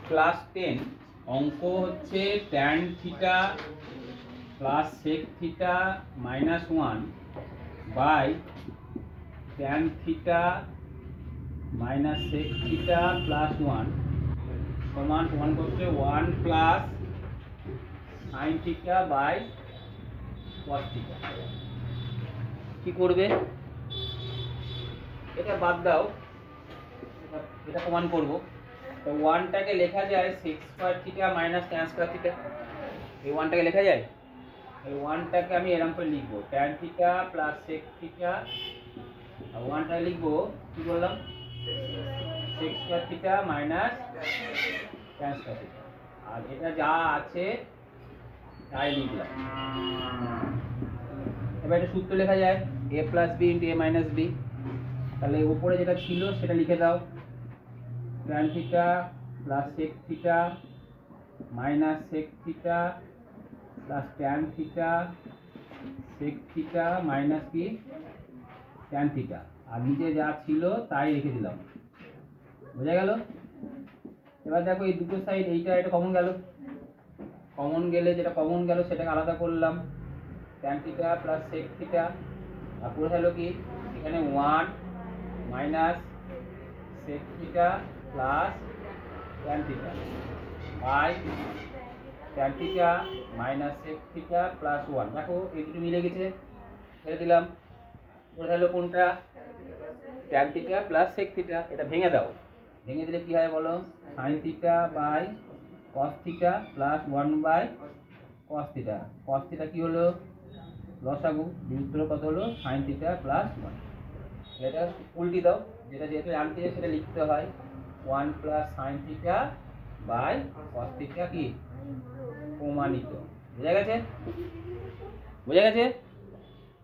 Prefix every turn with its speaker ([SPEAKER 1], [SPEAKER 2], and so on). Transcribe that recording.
[SPEAKER 1] Class 10 অঙ্ক হচ্ছে tan theta plus sec theta minus 1 by tan theta minus sec theta plus 1 সমান সমান করছে 1 plus sin theta by cos theta. কি করবে? এটা বাদ দাও, এটা প্রমাণ করব। তো 1টাকে লেখা যায় sec square theta minus tan square theta. এই 1টাকে লেখা যায়, এই 1টাকে আমি এরকম করে লিখবো tan theta plus sec theta, আর 1টা লিখবো কি বললাম sec square theta minus tan square theta. আর এটা যা আছে তাই লিখলাম। এবার এটা সূত্র লেখা যায় a plus b into a minus b। তাহলে উপরে যেটা ছিল সেটা লিখে দাও, tan theta plus sec theta minus sec theta plus tan theta sec theta minus কি tan থিটা। আর নিচে যা ছিল তাই রেখে দিলাম। বোঝা গেল? এবার দেখো এই দুটো সাইড এইটা এটা কমন গেল, কমন গেলে যেটা কমন গেল সেটাকে আলাদা করলাম, tan theta plus sec theta. আর পুরো হলো কি এখানে 1 minus sec theta plus tan theta by tan theta minus sec theta plus 1। দেখো এই দুটো মিলে গেছে, ছেড়ে দিলাম। পুরো হলো কোনটা? tan theta plus sec theta. এটা ভেঙে দাও, ভেঙে দিলে কি হয় বলো? sin theta by cos theta plus 1 by cos theta. cos theta কি হলো? লসাগু। বিয়োগ কত হলো? sin theta plus 1। এটা উল্টি দাও, যেটা যেহেতু জানতে সেটা লিখতে হয় 1 plus sin theta by cos theta কি প্রমাণিত। বোঝা গেছে? বোঝা গেছে?